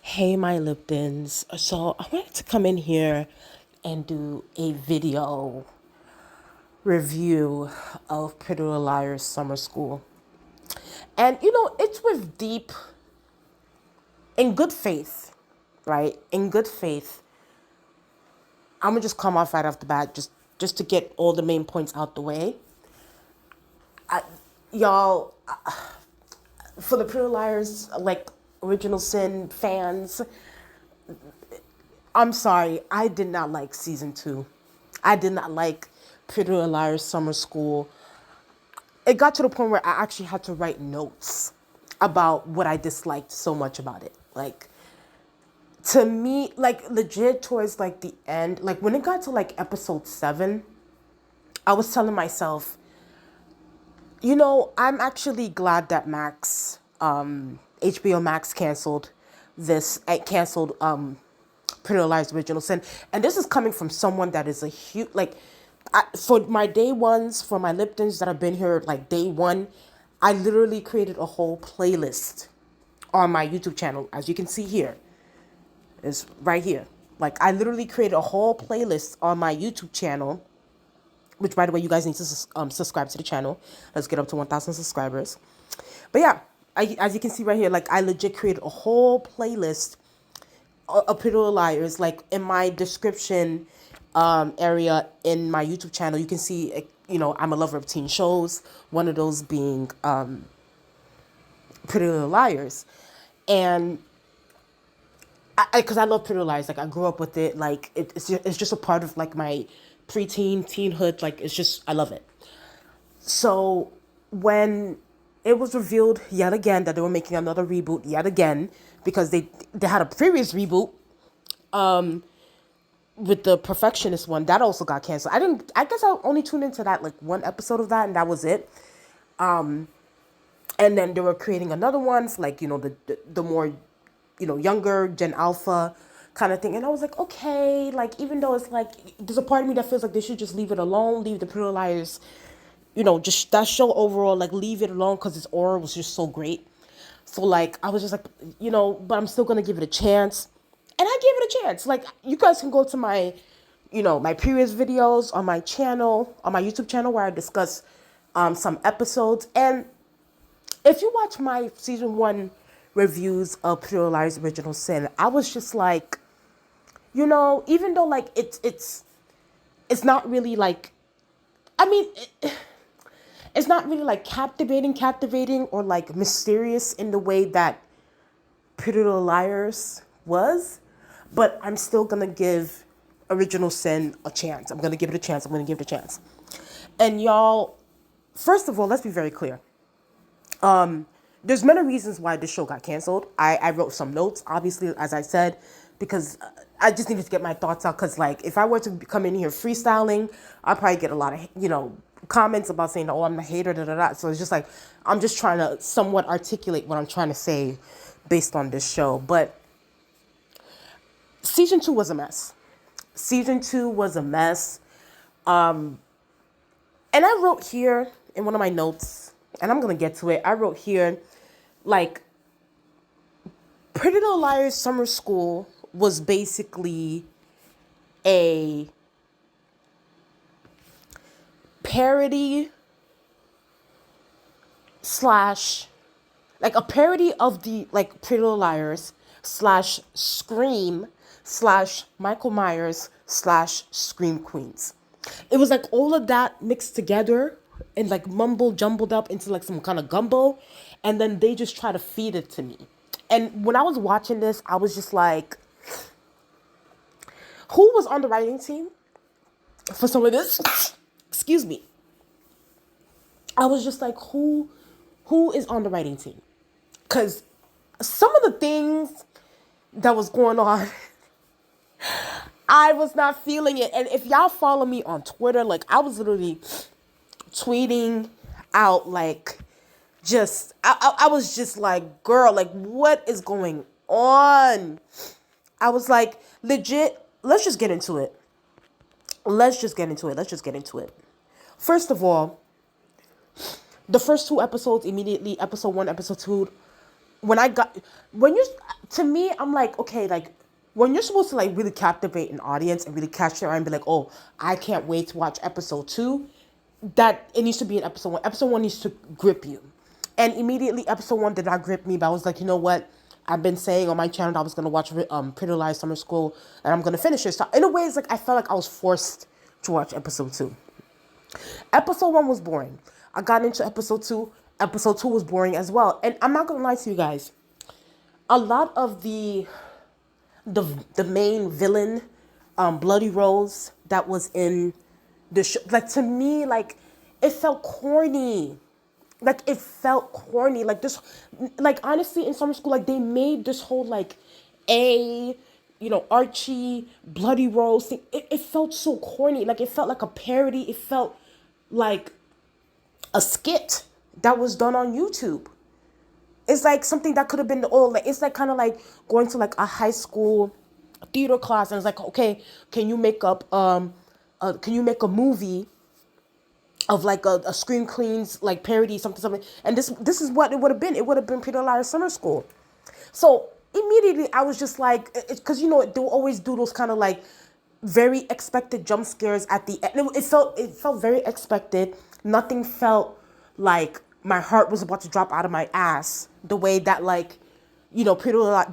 Hey, my Liptons. So I wanted to come in here and do a video review of Pretty Little Liars Summer School. And, it's with deep, in good faith, right? In good faith. I'm going to just come off right off the bat just to get all the main points out the way. Y'all, for the Pretty Little Liars, like, Original Sin fans, I'm sorry, I did not like season 2. I did not like Pretty Little Liars Summer School. It got to the point where I actually had to write notes about what I disliked so much about it. Like, to me, like, legit towards, like, the end, like, when it got to, like, episode 7, I was telling myself, I'm actually glad that HBO Max canceled Pretty Little Liars Original Sin. And this is coming from someone that is a huge, like, for my day ones, for my Liptons that have been here, like, day one, I literally created a whole playlist on my YouTube channel. As you can see here, is right here. Like, I literally created a whole playlist on my YouTube channel, which, by the way, you guys need to subscribe to the channel. Let's get up to 1,000 subscribers. But yeah, as you can see right here, like, I legit created a whole playlist of Pretty Little Liars. Like, in my description area in my YouTube channel, you can see, I'm a lover of teen shows. One of those being Pretty Little Liars. And because I love Pretty Little Liars. Like, I grew up with it. Like, it's just a part of, like, my preteen, teenhood. Like, it's just, I love it. So when it was revealed yet again that they were making another reboot yet again, because they had a previous reboot with the Perfectionist one that also got canceled. I guess I only tuned into that, like, one episode of that, and that was it. And then they were creating another one for, like, the more, younger Gen Alpha kind of thing. And I was like, okay, like, even though it's like, there's a part of me that feels like they should just leave it alone, leave the Pretty Little Liars, just that show overall, like, leave it alone, because its aura was just so great. So, like, I was just like, but I'm still going to give it a chance. And I gave it a chance. Like, you guys can go to my, my previous videos on my channel, on my YouTube channel, where I discuss some episodes. And if you watch my season 1 reviews of Pretty Little Liars Original Sin, I was just like, even though, like, it's not really, like, I mean, it's not really, like, captivating or, like, mysterious in the way that Pretty Little Liars was, but I'm still gonna give Original Sin a chance. I'm gonna give it a chance. And y'all, first of all, let's be very clear. There's many reasons why this show got canceled. I wrote some notes, obviously, as I said, because I just needed to get my thoughts out. Because, like, if I were to come in here freestyling, I'd probably get a lot of, comments about saying, oh, I'm a hater, da da da. So it's just like, I'm just trying to somewhat articulate what I'm trying to say based on this show. But season 2 was a mess. And I wrote here in one of my notes, and I'm going to get to it. I wrote here, like, Pretty Little Liars Summer School was basically a parody slash, like, a parody of the, like, Pretty Little Liars slash Scream slash Michael Myers slash Scream Queens. It was like all of that mixed together and, like, jumbled up into, like, some kind of gumbo, and then they just try to feed it to me. And when I was watching this, I was just like, who was on the writing team for some of this? Excuse me. I was just like, who is on the writing team? Because some of the things that was going on, I was not feeling it. And if y'all follow me on Twitter, like, I was literally tweeting out, like, I was just like, girl, like, what is going on? I was like, legit, let's just get into it. First of all, the first 2 episodes, immediately, episode 1, episode 2, when I got when you to me, I'm like, okay, like when you're supposed to like really captivate an audience and really catch their eye and be like, oh, I can't wait to watch episode 2, that it needs to be in episode 1. Episode 1 needs to grip you. And immediately episode 1 did not grip me, but I was like, you know what? I've been saying on my channel that I was gonna watch Pretty Lies Summer School and I'm gonna finish it. So in a way, it's like I felt like I was forced to watch episode 2. Episode 1 was boring. I got into episode 2. Episode 2 was boring as well. And I'm not gonna lie to you guys. A lot of the main villain, Bloody Rose, that was in the show, like to me, like it felt corny. Like it felt corny. Like this, like honestly, in summer school, like they made this whole like Archie, Bloody Rose thing. It felt so corny. Like it felt like a parody. It felt like a skit that was done on YouTube. It's like something that could have been like it's like kind of like going to like a high school theater class and it's like, okay, can you make a movie of like a Scream Queens like parody something, and this is what it would have been. It would have been Pretty Liars Summer School. So immediately I was just like, because they'll always do those kind of like very expected jump scares at the end. It felt very expected. Nothing felt like my heart was about to drop out of my ass the way that like the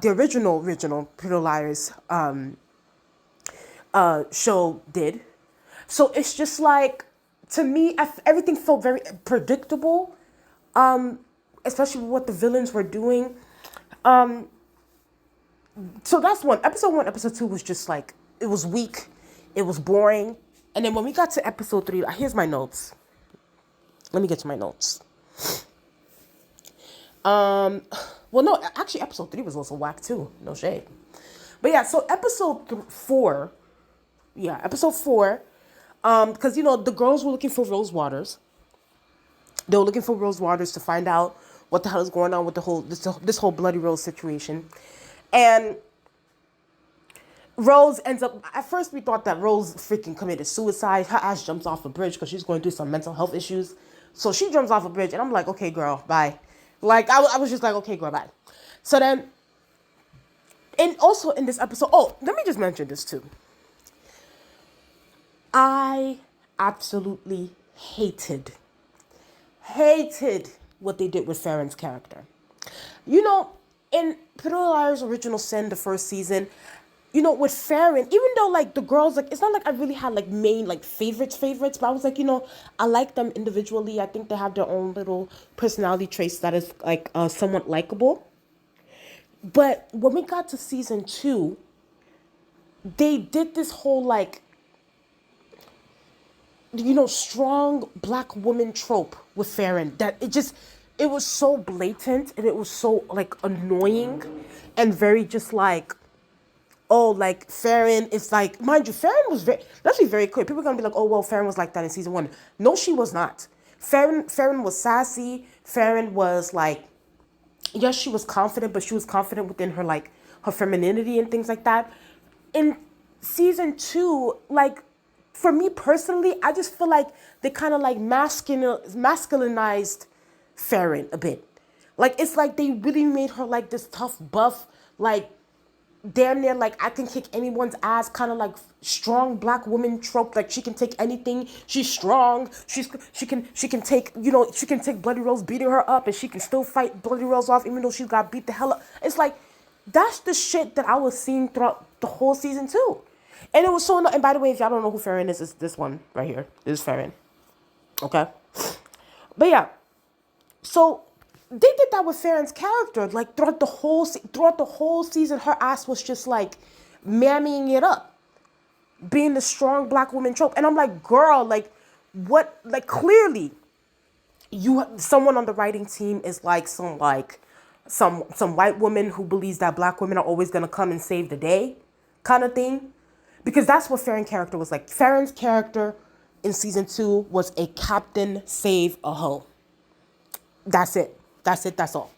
original Pretty Liars show did. So it's just like, to me, everything felt very predictable, especially with what the villains were doing. So that's one. Episode 1, episode 2 was just like, it was weak, it was boring. And then when we got to episode 3, here's my notes. Let me get to my notes. Well, no, actually, episode 3 was also whack too. No shade. But yeah, so episode 4, because the girls were looking for Rose Waters. They were looking for Rose Waters to find out what the hell is going on with this whole Bloody Rose situation. And Rose ends up, at first we thought that Rose freaking committed suicide. Her ass jumps off a bridge because she's going through some mental health issues. So she jumps off a bridge and I'm like, okay, girl, bye. Like, I was just like, okay, girl, bye. So then, and also in this episode, let me just mention this too. I absolutely hated what they did with Farron's character. In Pretty Liars Original Sin, the first season, with Farron, even though like the girls, like it's not like I really had like main like favorites, but I was like, I like them individually. I think they have their own little personality traits that is like somewhat likable. But when we got to season 2, they did this whole like, strong black woman trope with Farron that it was so blatant and it was so like annoying and very just like, like Farron is like, mind you, Farron was let's be very clear. People are gonna be like, oh well, Farron was like that in season 1. No, she was not. Farron was sassy. Farron was like, yes, she was confident, but she was confident within her like her femininity and things like that. In season 2, like, for me personally, I just feel like they kind of like masculinized Farron a bit. Like, it's like they really made her like this tough buff, like damn near like I can kick anyone's ass, kind of like strong black woman trope. Like she can take anything. She's strong. She can take she can take Bloody Rose beating her up, and she can still fight Bloody Rose off even though she got beat the hell up. It's like that's the shit that I was seeing throughout the whole season 2. And it was so, and by the way, if y'all don't know who Farron is, it's this one right here. This is Farron. Okay? But yeah. So they did that with Farron's character. Like throughout the whole season, her ass was just like mammying it up. Being the strong black woman trope. And I'm like, girl, like what, like clearly someone on the writing team is like some white woman who believes that black women are always gonna come and save the day kind of thing. Because that's what Farron's character was like. Farron's character in season 2 was a Captain Save a Hoe. That's it. That's all.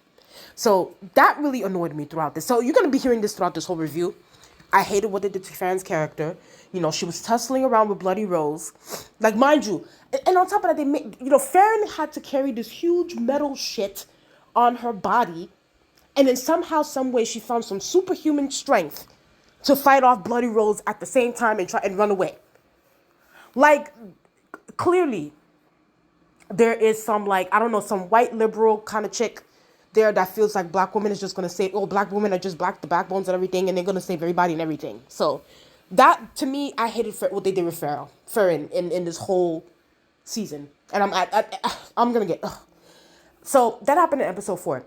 So that really annoyed me throughout this. So you're going to be hearing this throughout this whole review. I hated what they did to Farron's character. She was tussling around with Bloody Rose. Like, mind you, and on top of that, they made, Farron had to carry this huge metal shit on her body And then somehow, some way, she found some superhuman strength to fight off Bloody Rose at the same time and try and run away. Like, clearly, there is some, like, I don't know, some white liberal kind of chick there that feels like black women is just going to say, oh, black women are just black, the backbones and everything, and they're going to save everybody and everything. So that, to me, I hated what they did with Farron in this whole season. And I'm going to get, ugh. So that happened in episode 4.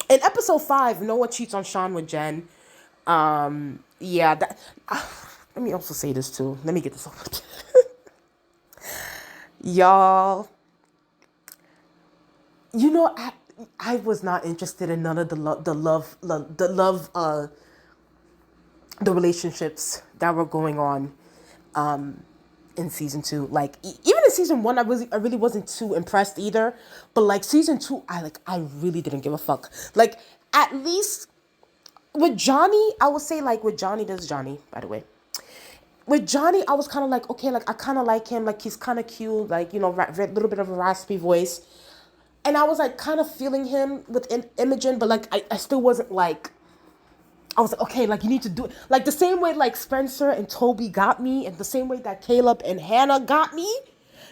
In episode 5, Noah cheats on Sean with Jen. Yeah, that, let me also say this too. Let me get this over. Y'all, you know, I was not interested in none of the relationships that were going on in season 2. Like, even in season 1, I really wasn't too impressed either. But like season 2, I really didn't give a fuck. Like, at least with Johnny, I would say, like, with Johnny, this is Johnny, by the way. With Johnny, I was kind of like, okay, like, I kind of like him. Like, he's kind of cute. Like, you know, little bit of a raspy voice. And I was, like, kind of feeling him with Imogen. But, like, I still wasn't, like, I was like, okay, like, you need to do it. Like, the same way, like, Spencer and Toby got me. And the same way that Caleb and Hannah got me.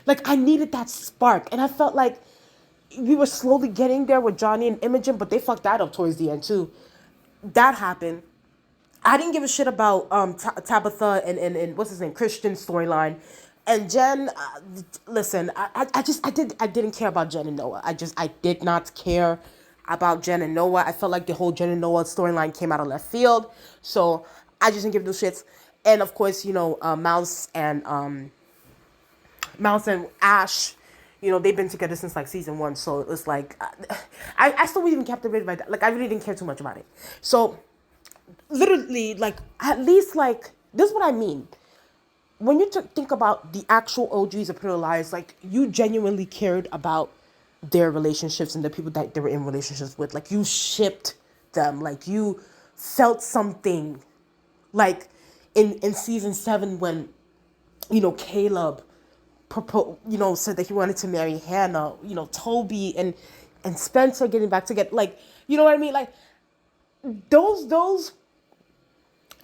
Like, I needed that spark. And I felt like we were slowly getting there with Johnny and Imogen. But they fucked that up towards the end, too. That happened. I didn't give a shit about Tabitha and what's his name, Christian's storyline, and Jen. Listen, I didn't care about Jen and Noah. I did not care about Jen and Noah. I felt like the whole Jen and Noah storyline came out of left field, so I just didn't give those shits. And of course, you know, Mouse and Ash, you know, they've been together since like season 1, so it's like I still wasn't even captivated by that. Like, I really didn't care too much about it. So literally, like, at least, like, this is what I mean. When you think about the actual OGs of Pretty Little Liars, like, you genuinely cared about their relationships and the people that they were in relationships with. Like, you shipped them. Like, you felt something. Like, in season 7 when, you know, Caleb said that he wanted to marry Hannah, you know, Toby and Spencer getting back together. Like, you know what I mean? Like, those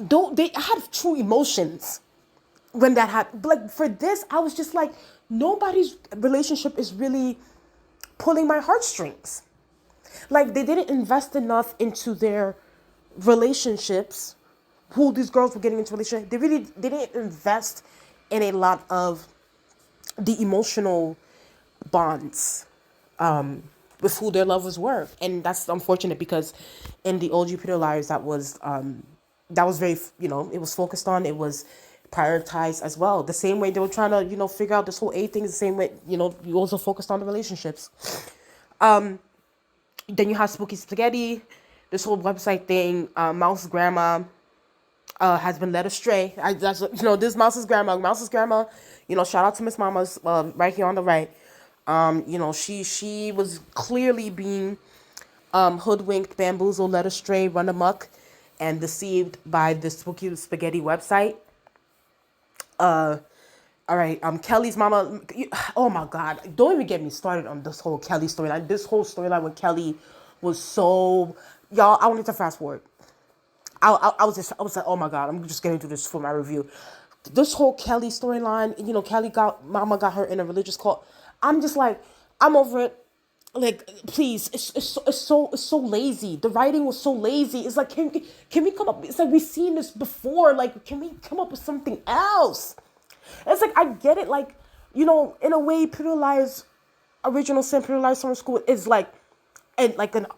don't, they had true emotions when that happened. Like, for this, I was just like, nobody's relationship is really pulling my heartstrings. Like, they didn't invest enough into their relationships, who these girls were getting into relationships. They didn't invest in a lot of the emotional bonds with who their lovers were. And that's unfortunate, because in the OG Pretty Little Liars, that was very, you know, it was focused on, it was prioritized as well. The same way they were trying to, you know, figure out this whole A thing, is the same way, you know, you also focused on the relationships. Then you have Spooky Spaghetti, this whole website thing. Mouse's grandma has been led astray. This Mouse's grandma, you know, shout out to Miss Mama's, right here on the right. You know, she was clearly being hoodwinked, bamboozled, led astray, run amok, and deceived by the Spooky Spaghetti website. All right, Kelly's mama. Oh my God, don't even get me started on this whole Kelly storyline. This whole storyline with Kelly was so, y'all. I wanted to fast forward. I was like, oh my God, I'm just getting through this for my review. This whole Kelly storyline, you know, Mama got her in a religious cult. I'm just like, I'm over it. Like, please, it's so lazy. The writing was so lazy. It's like, can we come up? It's like, we've seen this before. Like, can we come up with something else? It's like, I get it. Like, you know, in a way, Pretty Little Liars, Original Sin, Pretty Little Liars Summer School is like, a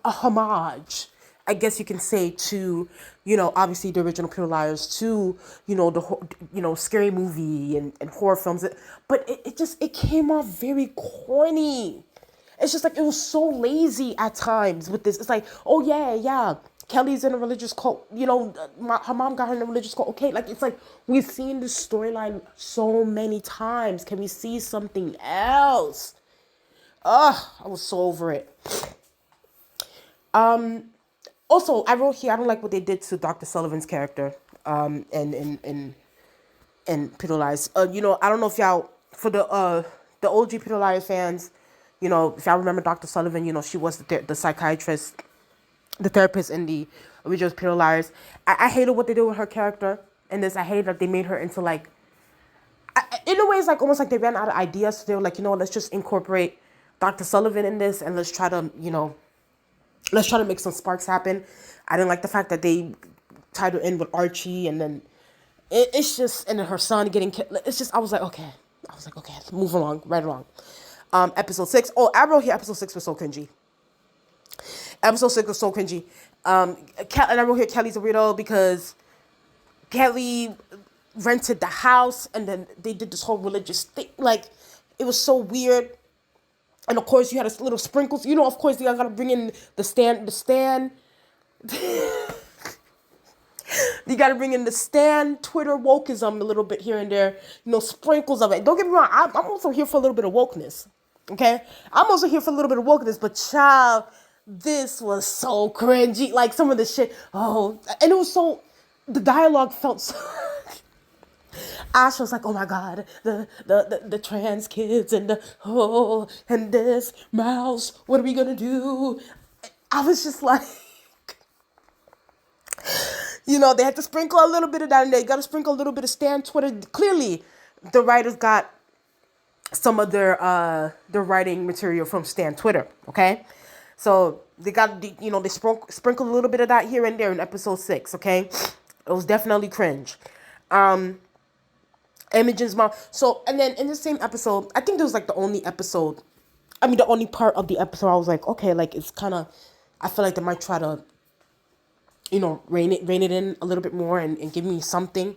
homage, I guess you can say, to, you know, obviously the original Pretty Little Liars, to, you know, the scary movie and horror films. But it came off very corny. It's just like, it was so lazy at times with this. It's like, oh yeah, Kelly's in a religious cult. You know, her mom got her in a religious cult. Okay, like, it's like, we've seen this storyline so many times. Can we see something else? Ugh, I was so over it. Also, I wrote here, I don't like what they did to Dr. Sullivan's character, and Pretty Little Liars. You know, I don't know if y'all, for the OG Pretty Little Liars fans, you know, if y'all remember Dr. Sullivan, you know, she was the psychiatrist the therapist in the original Pretty Little Liars. I hated what they did with her character in this. I hated that they made her into like, in a way, it's like almost like they ran out of ideas. So they were like, you know what, let's just incorporate Dr. Sullivan in this and let's try to, let's try to make some sparks happen. I didn't like the fact that they tied her in with Archie, and then it's just, and then her son getting killed. It's just, I was like, okay, move along, right along. Episode 6. Oh, I wrote here episode 6 was so cringy. Episode 6 was so cringy. And I wrote here Kelly's a weirdo because Kelly rented the house and then they did this whole religious thing. Like, it was so weird. And of course, you had a little sprinkles. You know, of course, you gotta bring in the stand. You gotta bring in the stand, Twitter wokeism a little bit here and there. You know, sprinkles of it. Don't get me wrong, I'm also here for a little bit of wokeness. Okay? I'm also here for a little bit of wokeness, but child, this was so cringy. Like, some of the shit, and it was so, the dialogue felt so... Ash was like, oh my God, the trans kids and and this mouse, what are we gonna do? I was just like, they had to sprinkle a little bit of that in there. You got to sprinkle a little bit of Stan Twitter. Clearly, the writers got some of their writing material from Stan Twitter, okay? So they got, they sprinkled a little bit of that here and there in episode 6, okay? It was definitely cringe. Imogen's mom. So, and then in the same episode, I think there was like the only part of the episode I was like, okay, like it's kind of, I feel like they might try to, rein it in a little bit more and give me something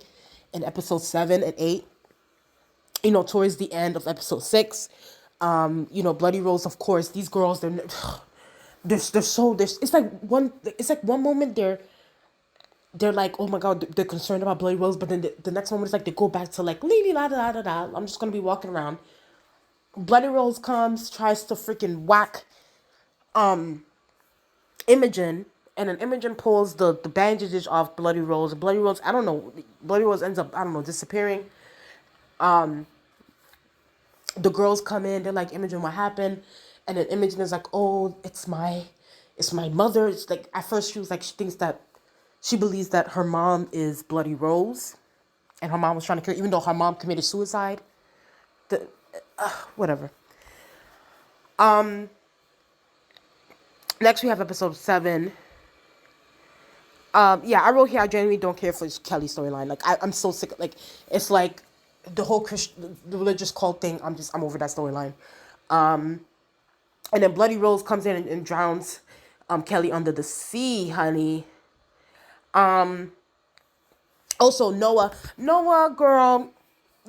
in episode 7 and 8. Towards the end of episode 6, Bloody Rose, of course, these girls, it's like one moment they're like, oh my God, they're concerned about Bloody Rose, but then the next moment it's like they go back to like, la da da da. I'm just gonna be walking around. Bloody Rose comes, tries to freaking whack Imogen, and then Imogen pulls the bandages off Bloody Rose. Bloody Rose, I don't know, Bloody Rose ends up, I don't know, disappearing. The girls come in, they're like, Imogen, what happened? And then Imogen is like, oh, it's my mother. It's like, at first she was like, she believes that her mom is Bloody Rose, and her mom was trying to kill her, even though her mom committed suicide. Whatever. Next we have episode 7. I wrote here, I genuinely don't care for Kelly's storyline. Like, I'm so sick. Like, it's like the whole the religious cult thing. I'm over that storyline. And then Bloody Rose comes in and drowns Kelly under the sea, honey. Also Noah, girl,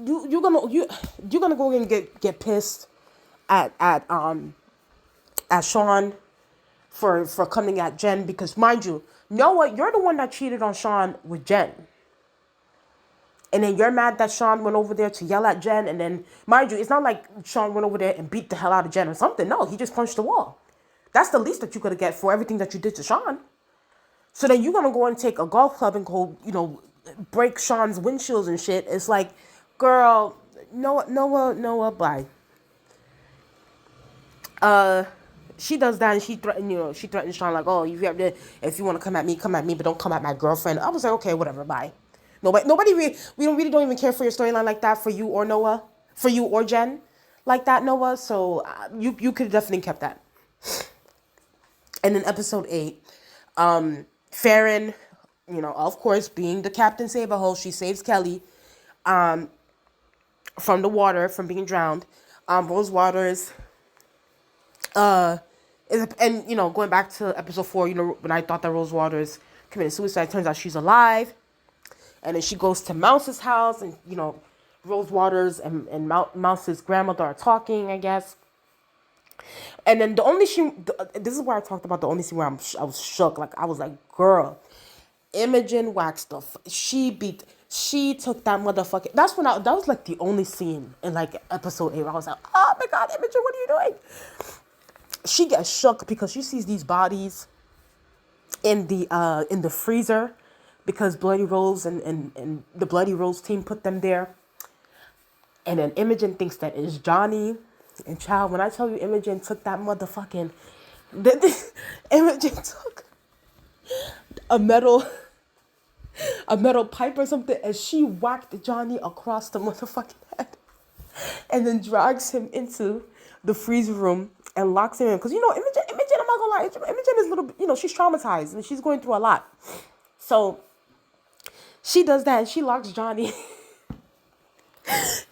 you're gonna go and get pissed at Sean for coming at Jen, because mind you, Noah, you're the one that cheated on Sean with Jen. And then you're mad that Sean went over there to yell at Jen, and then mind you, it's not like Sean went over there and beat the hell out of Jen or something. No, he just punched the wall. That's the least that you could get for everything that you did to Sean. So then you're going to go and take a golf club and go, break Sean's windshields and shit. It's like, girl, Noah, bye. She does that, and she threatens Sean like, oh, if you want to come at me, but don't come at my girlfriend. I was like, okay, whatever, bye. Nobody we don't even care for your storyline like that, for you or Noah, for you or Jen, like that, Noah. So you could definitely kept that. And in episode 8, Farron, of course, being the Captain Saberhole, she saves Kelly from the water, from being drowned. Rose Waters, going back to episode 4, when I thought that Rose Waters committed suicide, turns out she's alive. And then she goes to Mouse's house, and, Rose Waters and Mouse's grandmother are talking, I guess. And then this is where I talked about the only scene where I was shook. Like, I was like, girl, Imogen waxed she took that motherfucking, that was like the only scene in like episode 8 where I was like, oh my God, Imogen, what are you doing? She gets shook because she sees these bodies in the freezer, because Bloody Rose and the Bloody Rose team put them there. And then Imogen thinks that it's Johnny. And child, when I tell you Imogen took that motherfucking... Imogen took a metal a metal pipe or something, and she whacked Johnny across the motherfucking head, and then drags him into the freezer room and locks him in. Because Imogen, I'm not gonna lie, Imogen is a little, she's traumatized and she's going through a lot. So she does that and she locks Johnny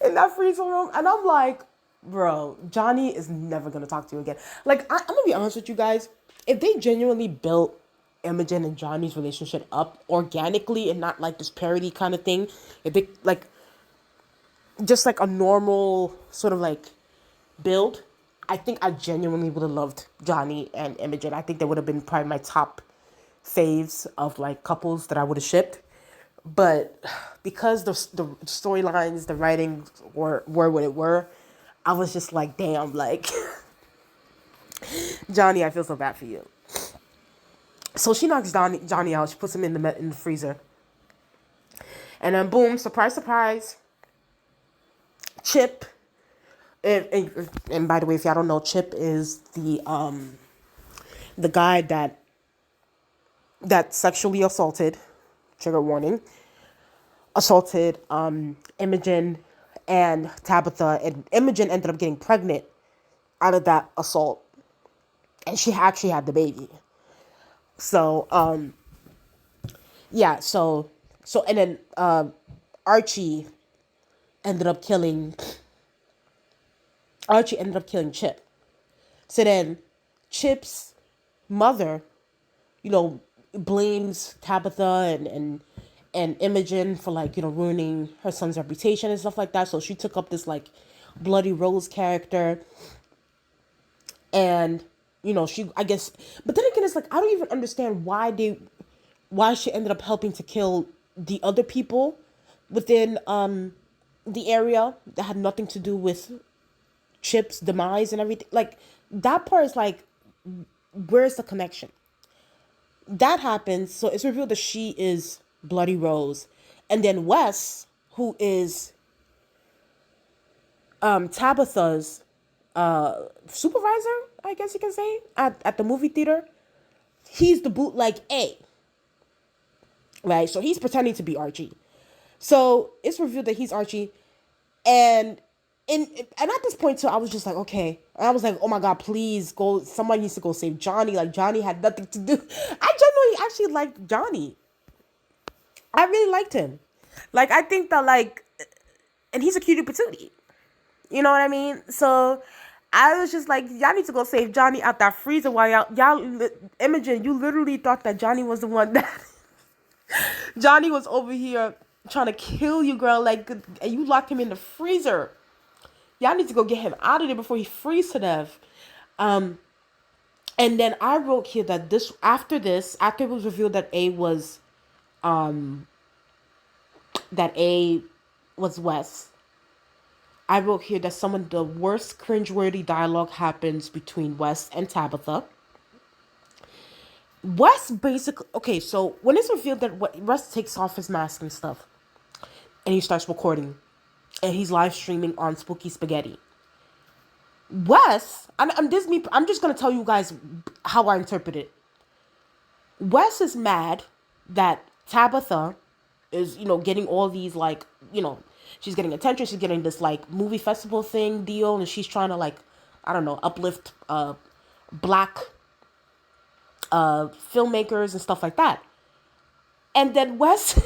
in that freezer room, and I'm like, bro, Johnny is never gonna talk to you again. Like, I'm gonna be honest with you guys. If they genuinely built Imogen and Johnny's relationship up organically and not like this parody kind of thing, if they like just like a normal sort of like build, I think I genuinely would have loved Johnny and Imogen. I think they would have been probably my top faves of like couples that I would have shipped. But because the storylines, the writing were what it were, I was just like, damn, like, Johnny, I feel so bad for you. So she knocks Johnny out. She puts him in the freezer. And then boom, surprise, surprise, Chip. And by the way, if y'all don't know, Chip is the guy that sexually assaulted, trigger warning, assaulted Imogen and Tabitha, and Imogen ended up getting pregnant out of that assault, and she actually had the baby. So yeah, so and then Archie ended up killing Chip. So then Chip's mother, blames Tabitha and Imogen for like, ruining her son's reputation and stuff like that. So she took up this like Bloody Rose character. And, she, I guess, but then again, it's like, I don't even understand why she ended up helping to kill the other people within the area that had nothing to do with Chip's demise and everything. Like, that part is like, where's the connection? That happens, so it's revealed that she is Bloody Rose. And then Wes, who is Tabitha's supervisor, I guess you can say, at the movie theater, he's the bootleg A. Right? So he's pretending to be Archie. So it's revealed that he's Archie. And at this point too, I was just like, okay. And I was like, oh my God, please go. Somebody needs to go save Johnny. Like, Johnny had nothing to do. I genuinely actually liked Johnny. I really liked him. Like, I think that like, and he's a cutie patootie. You know what I mean? So I was just like, y'all need to go save Johnny out that freezer while y'all Imogen, you literally thought that Johnny was the one that Johnny was over here trying to kill you, girl. Like, and you locked him in the freezer. Y'all need to go get him out of there before he freezes to death. And then I wrote here that after it was revealed that A was Wes, I wrote here that some of the worst cringeworthy dialogue happens between Wes and Tabitha. Wes basically, okay, so when it's revealed that Wes takes off his mask and stuff, and he starts recording, and he's live streaming on Spooky Spaghetti. Wes, I'm just gonna tell you guys how I interpret it. Wes is mad that Tabitha is, getting all these like, she's getting attention. She's getting this like movie festival thing deal, and she's trying to like, I don't know, uplift black filmmakers and stuff like that. And then Wes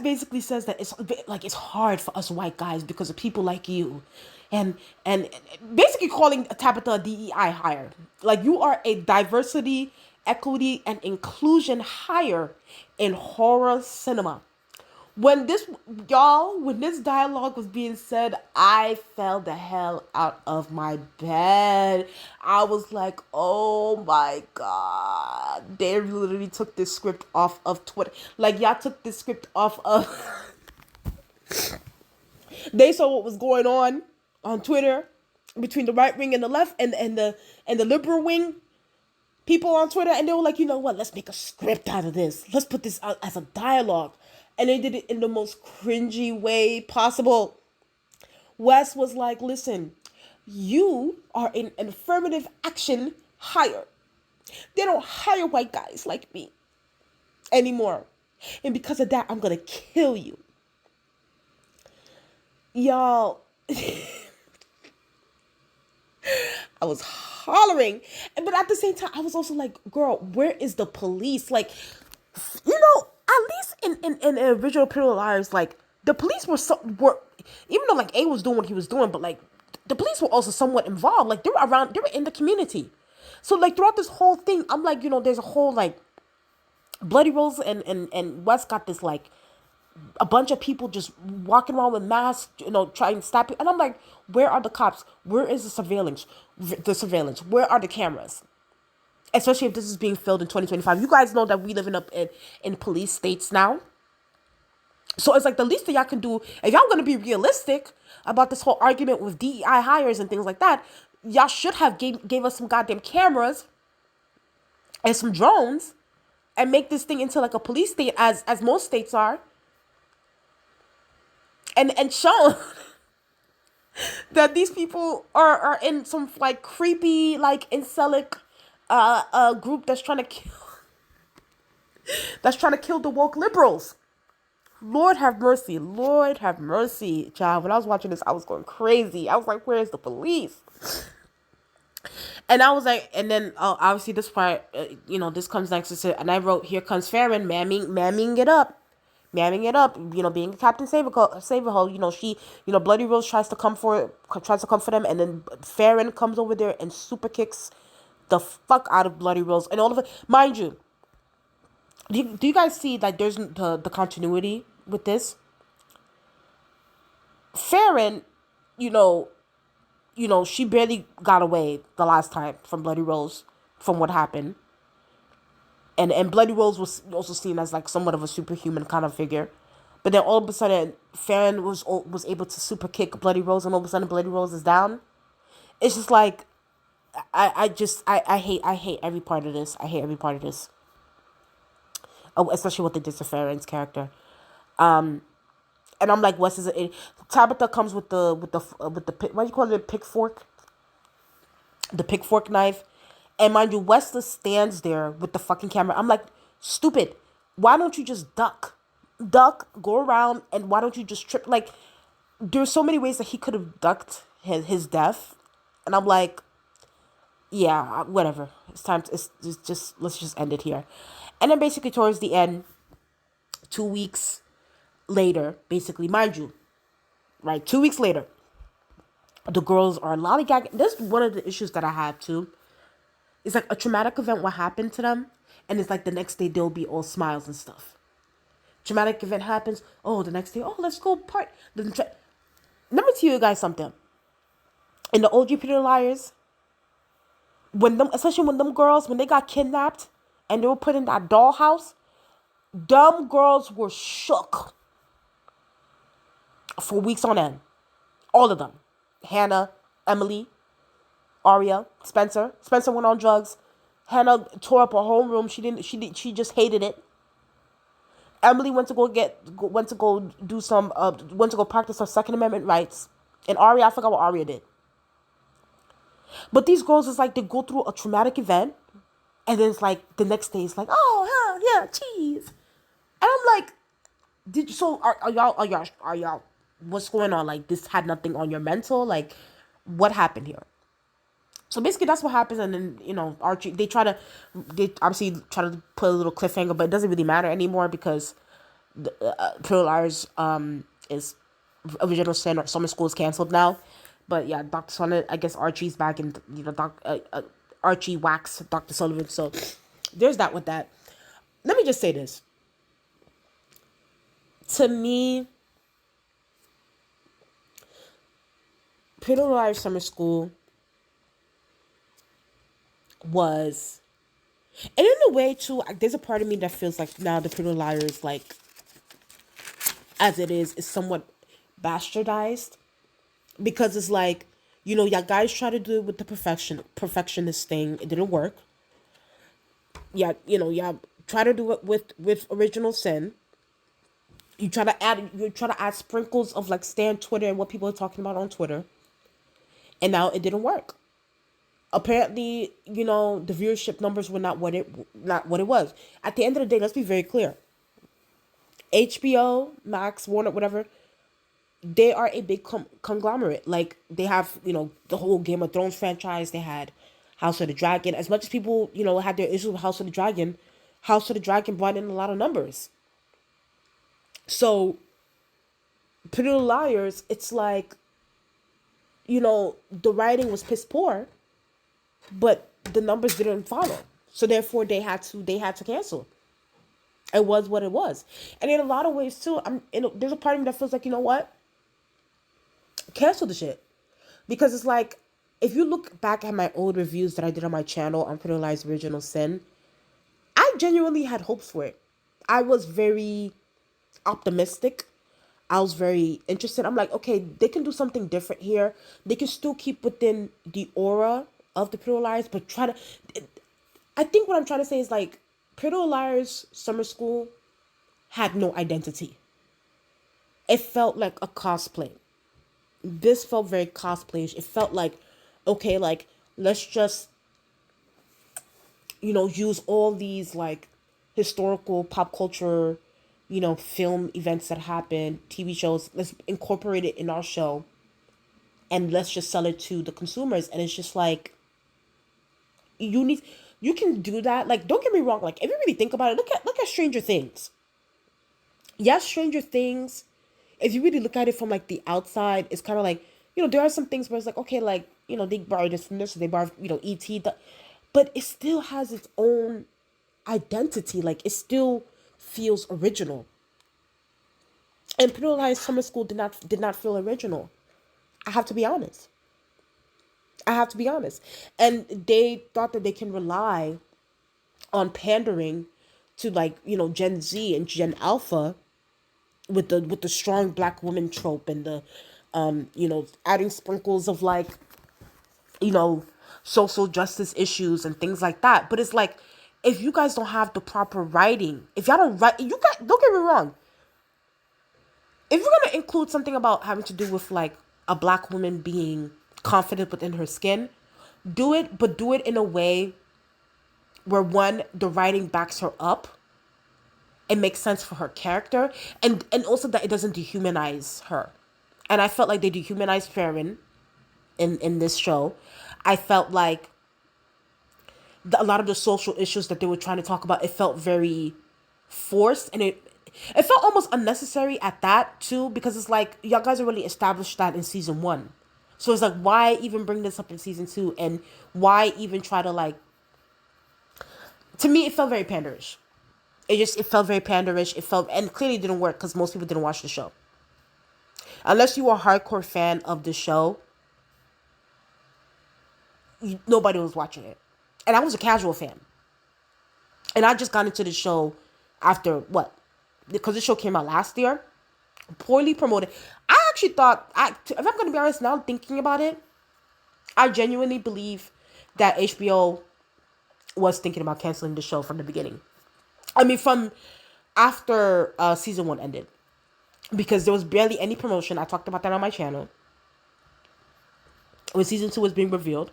basically says that it's hard for us white guys because of people like you, and basically calling Tabitha a DEI hire. Like, you are a diversity, equity, and inclusion hire in horror cinema. When this dialogue was being said, I fell the hell out of my bed. I was like, oh my God. They literally took this script off of Twitter. Like, y'all took this script off of... They saw what was going on Twitter between the right wing and the left and the liberal wing people on Twitter. And they were like, you know what? Let's make a script out of this. Let's put this out as a dialogue. And they did it in the most cringy way possible. Wes was like, listen, you are in an affirmative action hire. They don't hire white guys like me anymore. And because of that, I'm gonna kill you. Y'all, I was hollering. But at the same time, I was also like, girl, where is the police? Like, at least in the original Pretty Little Liars, like, the police were, even though, like, A was doing what he was doing, but, like, the police were also somewhat involved. Like, they were in the community. So, like, throughout this whole thing, I'm like, there's a whole, like, Bloody Rose and Wes got this, like, a bunch of people just walking around with masks, trying to stop you. And I'm like, where are the cops? Where is the surveillance? Where are the cameras? Especially if this is being filmed in 2025. You guys know that we live in police states now. So it's like the least that y'all can do, if y'all gonna be realistic about this whole argument with DEI hires and things like that, y'all should have gave us some goddamn cameras and some drones and make this thing into like a police state as most states are. And show that these people are in some like creepy like incelic group that's trying to kill the woke liberals. Lord have mercy. Lord have mercy, child. When I was watching this, I was going crazy. I was like, where's the police? And I was like, and then obviously this part, this comes next to, and I wrote, here comes Farron, mamming it up. Mamming it up, being Captain Save-A-Ho, she, Bloody Rose tries to come for them, and then Farron comes over there and super kicks the fuck out of Bloody Rose, and all of it, mind you, do you guys see that there's the continuity with this? Farron, she barely got away the last time from Bloody Rose, from what happened. And Bloody Rose was also seen as like somewhat of a superhuman kind of figure. But then all of a sudden, Farron was able to super kick Bloody Rose, and all of a sudden Bloody Rose is down. It's just like, I hate every part of this. I hate every part of this. Oh, especially what they did to Farron's character. And I'm like, Wes is it? Tabitha comes with the what do you call it? Pickfork. The pickfork knife. And mind you, Wesley stands there with the fucking camera. I'm like, stupid. Why don't you just duck? Duck, go around, and why don't you just trip? Like, there's so many ways that he could have ducked his death. And I'm like, yeah, whatever. It's time to, it's just, let's just end it here. And then basically towards the end, 2 weeks later, basically, mind you, right, 2 weeks later, the girls are lollygagging. That's one of the issues that I have too. It's like a traumatic event what happened to them, and it's like the next day they'll be all smiles and stuff. Traumatic event happens, oh, the next day, oh, let's go part. Let me tell you guys something. In the OG Pretty Liars, especially when them girls, when they got kidnapped and they were put in that dollhouse, them girls were shook for weeks on end. All of them. Hannah, Emily, Aria, Spencer. Spencer went on drugs. Hannah tore up her homeroom. She just hated it. Emily went to go practice her Second Amendment rights. And Aria, I forgot what Aria did. But these girls, is like they go through a traumatic event, and then it's like the next day it's like, oh yeah, cheese. And I'm like, are y'all what's going on? Like, this had nothing on your mental? Like, what happened here? So basically that's what happens. And then, Archie, they obviously try to put a little cliffhanger, but it doesn't really matter anymore because the Pretty Liars is original sin, summer school is canceled now. But yeah, Dr. Sullivan, I guess Archie's back, and Archie whacks Dr. Sullivan. So there's that with that. Let me just say this. To me, Pretty Liars Summer School was, and in a way too, there's a part of me that feels like now the Pretty Liars, like, as it is somewhat bastardized, because it's like, yeah, guys try to do it with the perfectionist thing. It didn't work. Yeah, try to do it with Original Sin. You try to add sprinkles of like Stan Twitter and what people are talking about on Twitter, and now it didn't work. Apparently, the viewership numbers were not what it was. At the end of the day, let's be very clear. HBO, Max, Warner, whatever, they are a big conglomerate. Like, they have, the whole Game of Thrones franchise. They had House of the Dragon. As much as people, had their issues with House of the Dragon brought in a lot of numbers. So, Pretty Little Liars, it's like, the writing was piss poor, but the numbers didn't follow. So therefore, they had to cancel. It was what it was, and in a lot of ways too. There's a part of me that feels like, what, cancel the shit, because it's like, if you look back at my old reviews that I did on my channel on Pretty Little Liars Original Sin, I genuinely had hopes for it. I was very optimistic. I was very interested. I'm like, okay, they can do something different here. They can still keep within the aura of the Pretty Little Liars, but try to. I think what I'm trying to say is, like, Pretty Little Liars Summer School had no identity. It felt like a cosplay. This felt very cosplayish. It felt like, okay, like, let's just, use all these, like, historical pop culture, film events that happen, TV shows. Let's incorporate it in our show, and let's just sell it to the consumers. And it's just like, you can do that. Like, don't get me wrong. Like, if you really think about it, look at Stranger Things. Yes, Stranger Things, if you really look at it from, like, the outside, it's kind of like, there are some things where it's like, okay, like, they borrowed this from this, they borrowed, E.T., but it still has its own identity. Like, it still feels original. And Pretty Little Liars Summer School did not feel original. I have to be honest. And they thought that they can rely on pandering to, like, Gen Z and Gen Alpha with the strong black woman trope, and the adding sprinkles of, like, you know social justice issues and things like that. But it's like, if you guys don't have the proper writing, if y'all don't write, you guys, don't get me wrong, if you're gonna include something about having to do with, like, a black woman being confident within her skin, do it, but do it in a way where, one, the writing backs her up, it makes sense for her character, and also that it doesn't dehumanize her. And I felt like they dehumanized Farron in this show. I felt like a lot of the social issues that they were trying to talk about, it felt very forced, and it felt almost unnecessary at that too, because it's like, y'all guys already established that in season 1. So it's like, why even bring this up in season 2, and why even try to, like, to me it felt very panderish. It felt very panderish. It felt, and clearly didn't work because most people didn't watch the show. Unless you were a hardcore fan of the show, nobody was watching it. And I was a casual fan. And I just got into the show after what? Because the show came out last year. Poorly promoted. I actually thought, if I'm going to be honest, now thinking about it, I genuinely believe that HBO was thinking about canceling the show from the beginning. I mean, from after season 1 ended. Because there was barely any promotion. I talked about that on my channel. When season 2 was being revealed,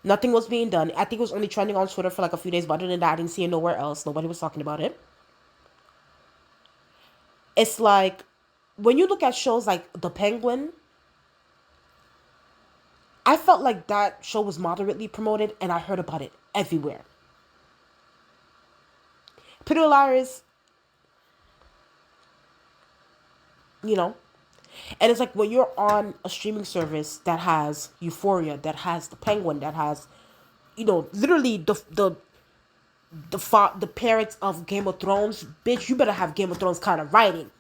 nothing was being done. I think it was only trending on Twitter for like a few days, but other than that, I didn't see it nowhere else. Nobody was talking about it. It's like, when you look at shows like The Penguin, I felt like that show was moderately promoted, and I heard about it everywhere. Pretty Little Liars, and it's like, when you're on a streaming service that has Euphoria, that has The Penguin, that has, literally the parents of Game of Thrones, bitch, you better have Game of Thrones kind of writing.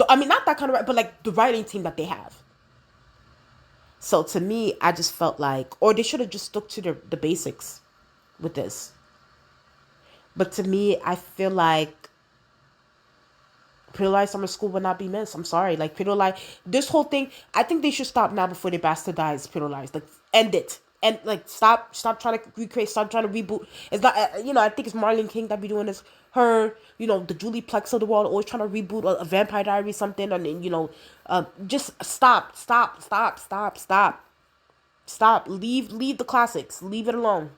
I mean, not that kind of writing, but like the writing team that they have. So to me, I just felt like, or they should have just stuck to the basics with this. But to me, I feel like Pretty Lies Summer School would not be missed. I'm sorry. Like, Pretty Lies, this whole thing, I think they should stop now before they bastardize Pretty Lies. Like, end it. And like, stop trying to recreate, stop trying to reboot. It's not, I think it's Marlene King that be doing this. Her, the Julie Plex of the world, always trying to reboot a Vampire Diary something, and then just stop. Leave the classics. Leave it alone.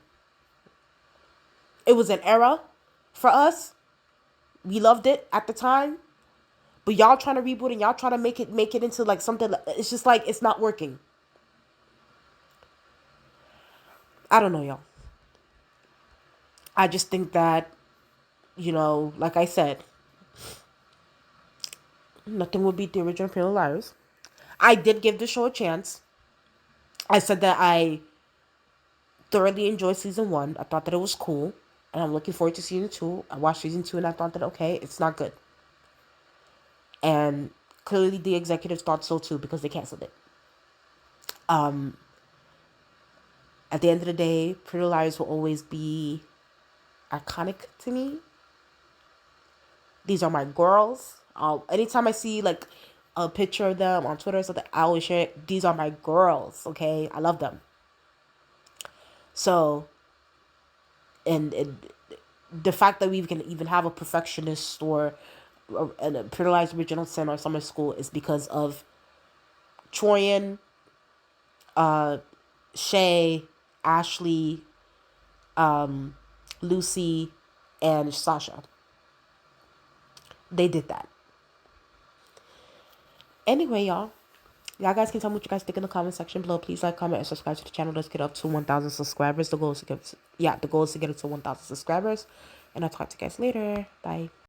It was an era for us. We loved it at the time. But y'all trying to reboot and y'all trying to make it into like something. It's just like, it's not working. I don't know, y'all. I just think that, like I said, nothing will beat the original Pretty Little Liars. I did give the show a chance. I said that I thoroughly enjoyed season 1. I thought that it was cool. And I'm looking forward to season 2. I watched season 2 and I thought that, okay, it's not good. And clearly the executives thought so too, because they canceled it. At the end of the day, Pretty Little Liars will always be iconic to me. These are my girls. Anytime I see like a picture of them on Twitter or something, I always share it. These are my girls, okay? I love them. So, and the fact that we can even have a perfectionist or a Pretty Little Liars Original Sin or Summer School is because of Troyan, Shay, Ashley, Lucy, and Sasha. They did that. Anyway, y'all guys can tell me what you guys think in the comment section below. Please like, comment, and subscribe to the channel. Let's get up to 1,000 subscribers. The goal is to get up to 1,000 subscribers. And I'll talk to you guys later. Bye.